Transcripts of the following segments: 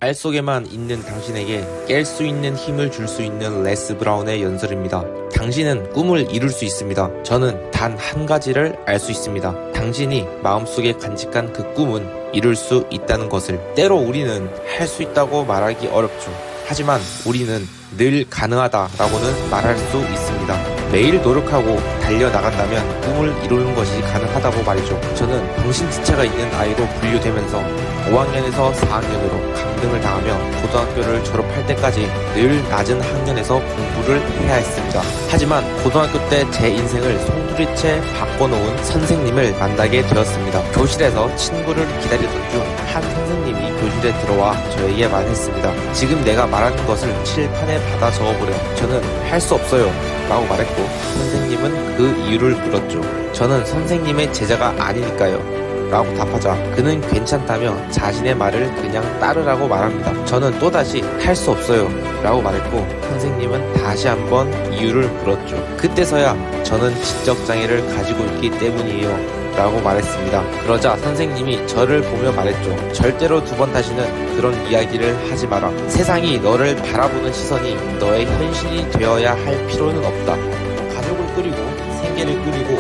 알 속에만 있는 당신에게 깰 수 있는 힘을 줄 수 있는 레스 브라운의 연설입니다. 당신은 꿈을 이룰 수 있습니다. 저는 단 한 가지를 알 수 있습니다. 당신이 마음속에 간직한 그 꿈은 이룰 수 있다는 것을. 때로 우리는 할 수 있다고 말하기 어렵죠. 하지만 우리는 늘 가능하다라고는 말할 수 있습니다. 매일 노력하고 달려나간다면 꿈을 이루는 것이 가능하다고 말이죠. 저는 정신지체가 있는 아이로 분류되면서 5학년에서 4학년으로 강등을 당하며 고등학교를 졸업할 때까지 늘 낮은 학년에서 공부를 해야 했습니다. 하지만 고등학교 때 제 인생을 송두리째 바꿔놓은 선생님을 만나게 되었습니다. 교실에서 친구를 기다리던 중 한 선생님이 교실에 들어와 저에게 말했습니다. 지금 내가 말하는 것을 칠판에 받아 적어보래. 저는 할 수 없어요 라고 말했고, 선생님은 그 이유를 물었죠. 저는 선생님의 제자가 아니니까요 라고 답하자 그는 괜찮다며 자신의 말을 그냥 따르라고 말합니다. 저는 또다시 할 수 없어요 라고 말했고, 선생님은 다시 한번 이유를 물었죠. 그때서야 저는 지적장애를 가지고 있기 때문이에요 라고 말했습니다. 그러자 선생님이 저를 보며 말했죠. 절대로 두 번 다시는 그런 이야기를 하지 마라. 세상이 너를 바라보는 시선이 너의 현실이 되어야 할 필요는 없다. 가족을 꾸리고 생계를 꾸리고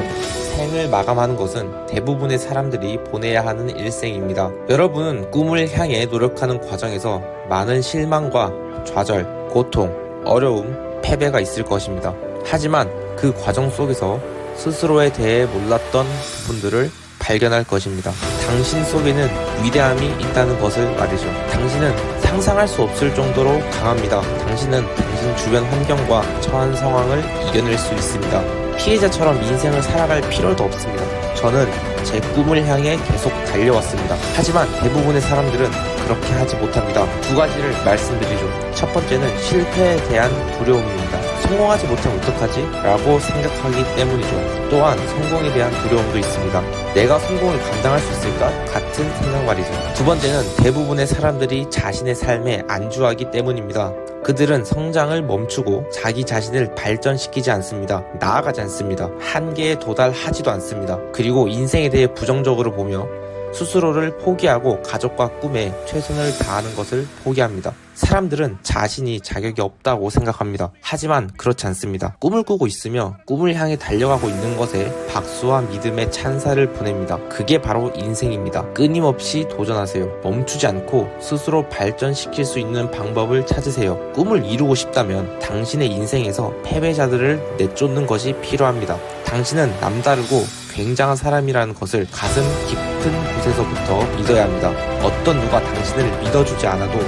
생을 마감하는 것은 대부분의 사람들이 보내야 하는 일생입니다. 여러분은 꿈을 향해 노력하는 과정에서 많은 실망과 좌절, 고통, 어려움, 패배가 있을 것입니다. 하지만 그 과정 속에서 스스로에 대해 몰랐던 부분들을 발견할 것입니다. 당신 속에는 위대함이 있다는 것을 말이죠. 당신은 상상할 수 없을 정도로 강합니다. 당신은 당신 주변 환경과 처한 상황을 이겨낼 수 있습니다. 피해자처럼 인생을 살아갈 필요도 없습니다. 저는 제 꿈을 향해 계속 달려왔습니다. 하지만 대부분의 사람들은 그렇게 하지 못합니다. 두 가지를 말씀드리죠. 첫 번째는 실패에 대한 두려움입니다. 성공하지 못하면 어떡하지? 라고 생각하기 때문이죠. 또한 성공에 대한 두려움도 있습니다. 내가 성공을 감당할 수 있을까? 같은 생각 말이죠. 두 번째는 대부분의 사람들이 자신의 삶에 안주하기 때문입니다. 그들은 성장을 멈추고 자기 자신을 발전시키지 않습니다. 나아가지 않습니다. 한계에 도달하지도 않습니다. 그리고 인생에 대해 부정적으로 보며 스스로를 포기하고 가족과 꿈에 최선을 다하는 것을 포기합니다. 사람들은 자신이 자격이 없다고 생각합니다. 하지만 그렇지 않습니다. 꿈을 꾸고 있으며 꿈을 향해 달려가고 있는 것에 박수와 믿음의 찬사를 보냅니다. 그게 바로 인생입니다. 끊임없이 도전하세요. 멈추지 않고 스스로 발전시킬 수 있는 방법을 찾으세요. 꿈을 이루고 싶다면 당신의 인생에서 패배자들을 내쫓는 것이 필요합니다. 당신은 남다르고 굉장한 사람이라는 것을 가슴 깊은 곳에서부터 믿어야 합니다. 어떤 누가 당신을 믿어주지 않아도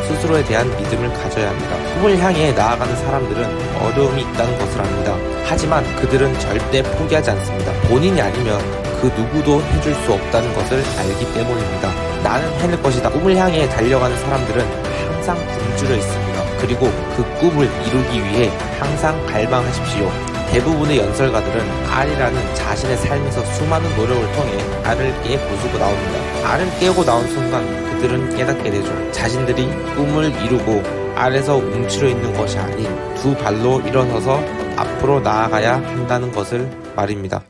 스스로에 대한 믿음을 가져야 합니다. 꿈을 향해 나아가는 사람들은 어려움이 있다는 것을 압니다. 하지만 그들은 절대 포기하지 않습니다. 본인이 아니면 그 누구도 해줄 수 없다는 것을 알기 때문입니다. 나는 해낼 것이다. 꿈을 향해 달려가는 사람들은 항상 굶주려 있습니다. 그리고 그 꿈을 이루기 위해 항상 갈망하십시오. 대부분의 연설가들은 R이라는 자신의 삶에서 수많은 노력을 통해 R을 깨부수고 나옵니다. R을 깨고 나온 순간 그들은 깨닫게 되죠. 자신들이 꿈을 이루고 R에서 움츠려 있는 것이 아닌 두 발로 일어서서 앞으로 나아가야 한다는 것을 말입니다.